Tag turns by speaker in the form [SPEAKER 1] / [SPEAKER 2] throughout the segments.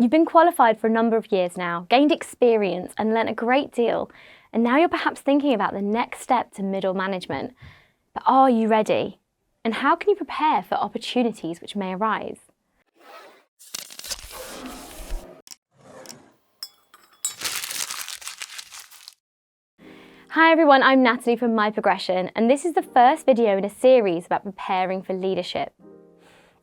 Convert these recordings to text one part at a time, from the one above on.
[SPEAKER 1] You've been qualified for a number of years now, gained experience and learnt a great deal, and now you're perhaps thinking about the next step to middle management. But are you ready? And how can you prepare for opportunities which may arise? Hi everyone, I'm Natalie from My Progression, and this is the first video in a series about preparing for leadership.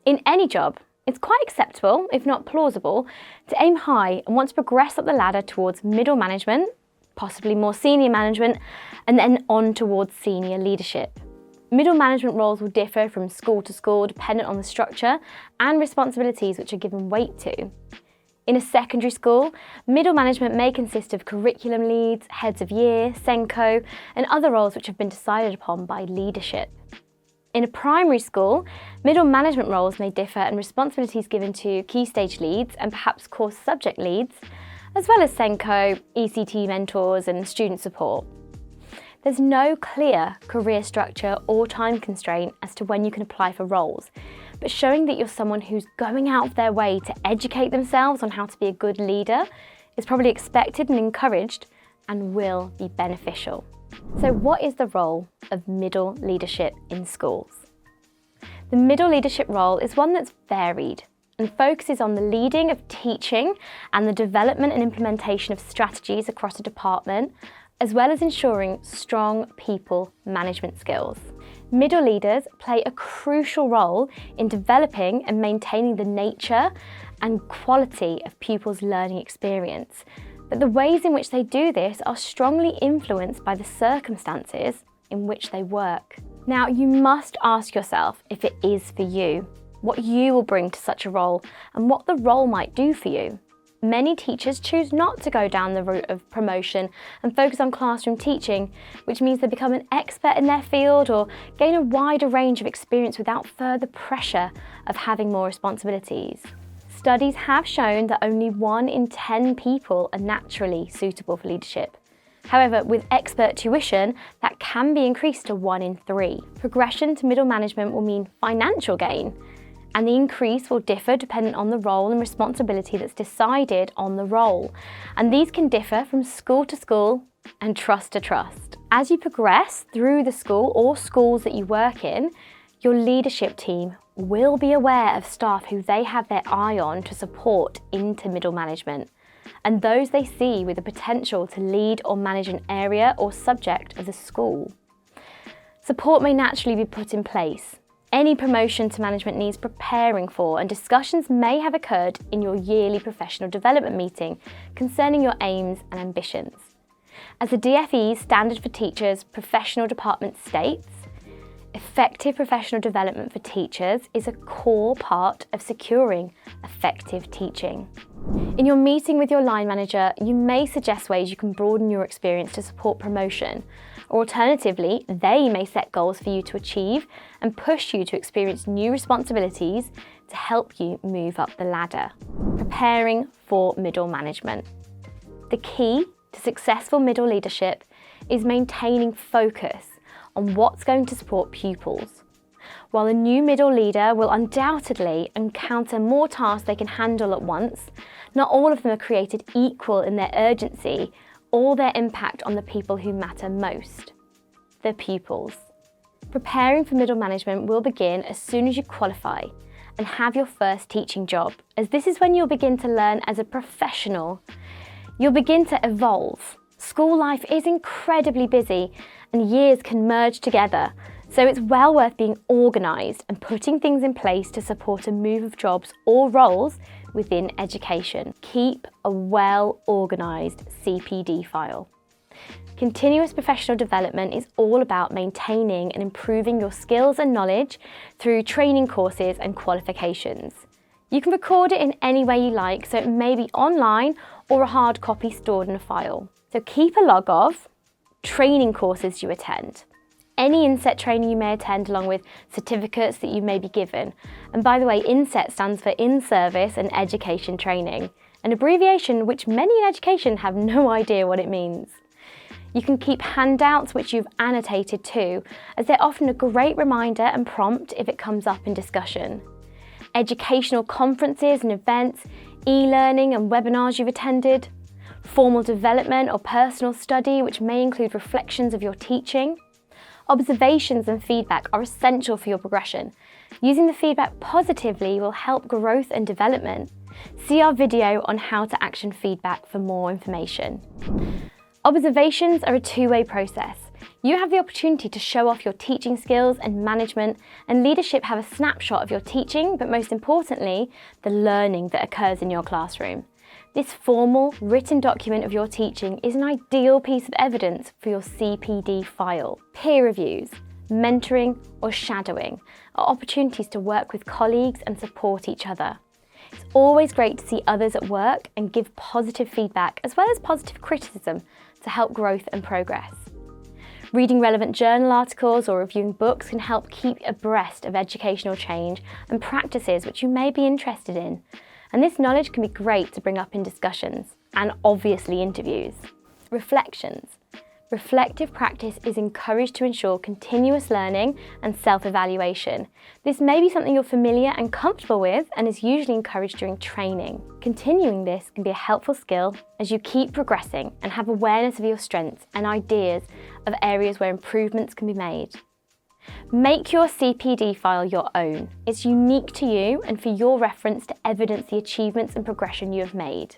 [SPEAKER 1] In any job, it's quite acceptable, if not plausible, to aim high and want to progress up the ladder towards middle management, possibly more senior management, and then on towards senior leadership. Middle management roles will differ from school to school dependent on the structure and responsibilities which are given weight to. In a secondary school, middle management may consist of curriculum leads, heads of year, SENCO, and other roles which have been decided upon by leadership. In a primary school, middle management roles may differ and responsibilities given to key stage leads and perhaps course subject leads, as well as SENCO, ECT mentors and student support. There's no clear career structure or time constraint as to when you can apply for roles, but showing that you're someone who's going out of their way to educate themselves on how to be a good leader is probably expected and encouraged and will be beneficial. So what is the role of middle leadership in schools? The middle leadership role is one that's varied and focuses on the leading of teaching and the development and implementation of strategies across a department, as well as ensuring strong people management skills. Middle leaders play a crucial role in developing and maintaining the nature and quality of pupils' learning experience. But the ways in which they do this are strongly influenced by the circumstances in which they work. Now, you must ask yourself if it is for you, what you will bring to such a role, and what the role might do for you. Many teachers choose not to go down the route of promotion and focus on classroom teaching, which means they become an expert in their field or gain a wider range of experience without further pressure of having more responsibilities. Studies have shown that only 1 in 10 people are naturally suitable for leadership. However, with expert tuition, that can be increased to 1 in 3. Progression to middle management will mean financial gain, and the increase will differ dependent on the role and responsibility that's decided on the role. And these can differ from school to school and trust to trust. As you progress through the school or schools that you work in, your leadership team will be aware of staff who they have their eye on to support into middle management, and those they see with the potential to lead or manage an area or subject of the school. Support may naturally be put in place. Any promotion to management needs preparing for, and discussions may have occurred in your yearly professional development meeting concerning your aims and ambitions. As the DFE Standard for Teachers Professional Department states, effective professional development for teachers is a core part of securing effective teaching. In your meeting with your line manager, you may suggest ways you can broaden your experience to support promotion, or alternatively, they may set goals for you to achieve and push you to experience new responsibilities to help you move up the ladder. Preparing for middle management. The key to successful middle leadership is maintaining focus on what's going to support pupils. While a new middle leader will undoubtedly encounter more tasks they can handle at once, not all of them are created equal in their urgency or their impact on the people who matter most, the pupils. Preparing for middle management will begin as soon as you qualify and have your first teaching job, as this is when you'll begin to learn as a professional. You'll begin to evolve. School life is incredibly busy and years can merge together, so it's well worth being organised and putting things in place to support a move of jobs or roles within education. Keep a well-organised CPD file. Continuous professional development is all about maintaining and improving your skills and knowledge through training courses and qualifications. You can record it in any way you like, so it may be online or a hard copy stored in a file. So keep a log of training courses you attend, any inset training you may attend, along with certificates that you may be given. And by the way, inset stands for in-service and education training, an abbreviation which many in education have no idea what it means. You can keep handouts which you've annotated too, as they're often a great reminder and prompt if it comes up in discussion. Educational conferences and events, e-learning and webinars you've attended, formal development or personal study, which may include reflections of your teaching. Observations and feedback are essential for your progression. Using the feedback positively will help growth and development. See our video on how to action feedback for more information. Observations are a two-way process. You have the opportunity to show off your teaching skills, and management and leadership have a snapshot of your teaching, but most importantly, the learning that occurs in your classroom. This formal, written document of your teaching is an ideal piece of evidence for your CPD file. Peer reviews, mentoring or shadowing are opportunities to work with colleagues and support each other. It's always great to see others at work and give positive feedback as well as positive criticism to help growth and progress. Reading relevant journal articles or reviewing books can help keep abreast of educational change and practices which you may be interested in. And this knowledge can be great to bring up in discussions and obviously interviews. Reflections. Reflective practice is encouraged to ensure continuous learning and self-evaluation. This may be something you're familiar and comfortable with and is usually encouraged during training. Continuing this can be a helpful skill as you keep progressing and have awareness of your strengths and ideas of areas where improvements can be made. Make your CPD file your own. It's unique to you and for your reference to evidence the achievements and progression you have made.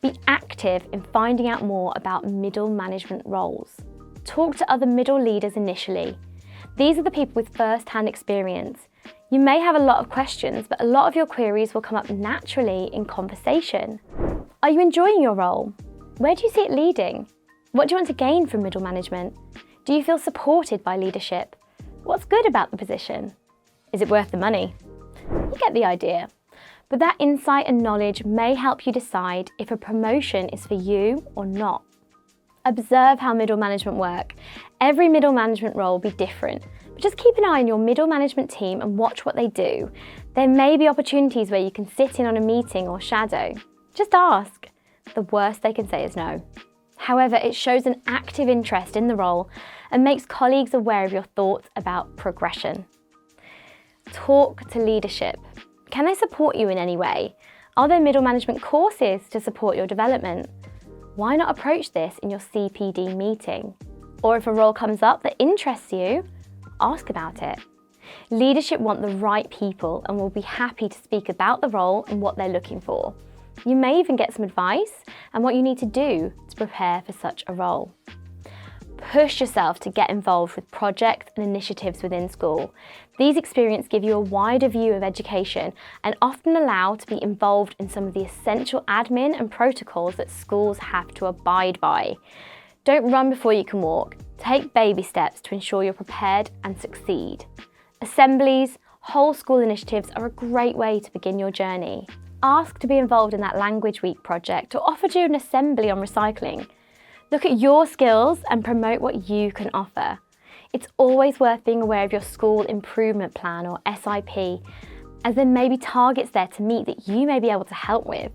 [SPEAKER 1] Be active in finding out more about middle management roles. Talk to other middle leaders initially. These are the people with first-hand experience. You may have a lot of questions, but a lot of your queries will come up naturally in conversation. Are you enjoying your role? Where do you see it leading? What do you want to gain from middle management? Do you feel supported by leadership? What's good about the position? Is it worth the money? You get the idea. But that insight and knowledge may help you decide if a promotion is for you or not. Observe how middle management work. Every middle management role will be different, but just keep an eye on your middle management team and watch what they do. There may be opportunities where you can sit in on a meeting or shadow. Just ask. The worst they can say is no. However, it shows an active interest in the role and makes colleagues aware of your thoughts about progression. Talk to leadership. Can they support you in any way? Are there middle management courses to support your development? Why not approach this in your CPD meeting? Or if a role comes up that interests you, ask about it. Leadership want the right people and will be happy to speak about the role and what they're looking for. You may even get some advice and what you need to do to prepare for such a role. Push yourself to get involved with projects and initiatives within school. These experiences give you a wider view of education and often allow to be involved in some of the essential admin and protocols that schools have to abide by. Don't run before you can walk. Take baby steps to ensure you're prepared and succeed. Assemblies, whole school initiatives are a great way to begin your journey. Ask to be involved in that Language Week project or offer to do an assembly on recycling. Look at your skills and promote what you can offer. It's always worth being aware of your school improvement plan or SIP, as there may be targets there to meet that you may be able to help with.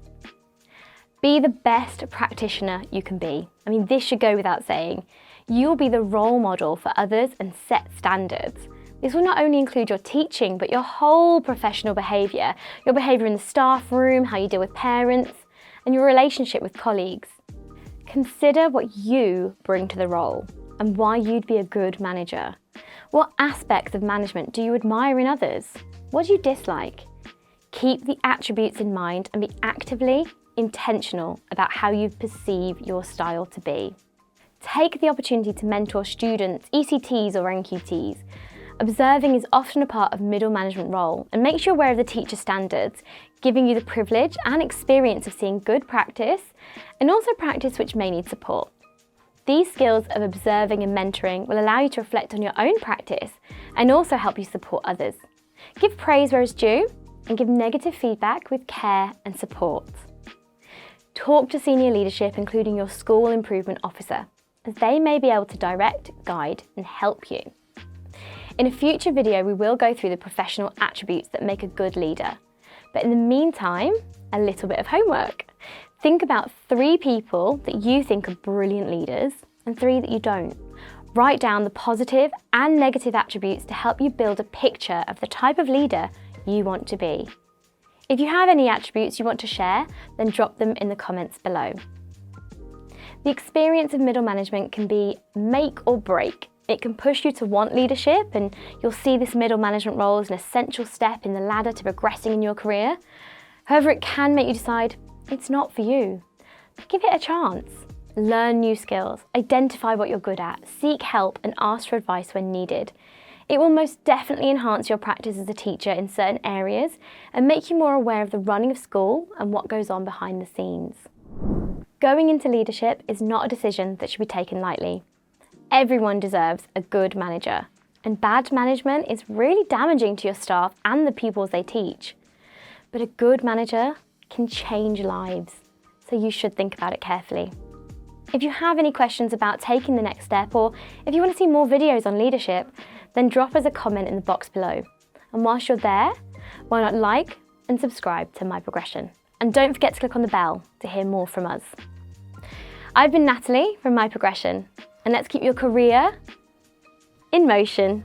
[SPEAKER 1] Be the best practitioner you can be. I mean, this should go without saying. You'll be the role model for others and set standards. This will not only include your teaching, but your whole professional behaviour, your behaviour in the staff room, how you deal with parents, and your relationship with colleagues. Consider what you bring to the role and why you'd be a good manager. What aspects of management do you admire in others? What do you dislike? Keep the attributes in mind and be actively intentional about how you perceive your style to be. Take the opportunity to mentor students, ECTs or NQTs. Observing is often a part of middle management role and makes you aware of the teacher standards, giving you the privilege and experience of seeing good practice and also practice which may need support. These skills of observing and mentoring will allow you to reflect on your own practice and also help you support others. Give praise where it's due and give negative feedback with care and support. Talk to senior leadership, including your school improvement officer, as they may be able to direct, guide and help you. In a future video, we will go through the professional attributes that make a good leader. But in the meantime, a little bit of homework. Think about 3 people that you think are brilliant leaders and 3 that you don't. Write down the positive and negative attributes to help you build a picture of the type of leader you want to be. If you have any attributes you want to share, then drop them in the comments below. The experience of middle management can be make or break. It can push you to want leadership, and you'll see this middle management role as an essential step in the ladder to progressing in your career. However, it can make you decide it's not for you. Give it a chance. Learn new skills, identify what you're good at, seek help and ask for advice when needed. It will most definitely enhance your practice as a teacher in certain areas and make you more aware of the running of school and what goes on behind the scenes. Going into leadership is not a decision that should be taken lightly. Everyone deserves a good manager, and bad management is really damaging to your staff and the pupils they teach. But a good manager can change lives, so you should think about it carefully. If you have any questions about taking the next step, or if you want to see more videos on leadership, then drop us a comment in the box below. And whilst you're there, why not like and subscribe to My Progression? And don't forget to click on the bell to hear more from us. I've been Natalie from My Progression, and let's keep your career in motion.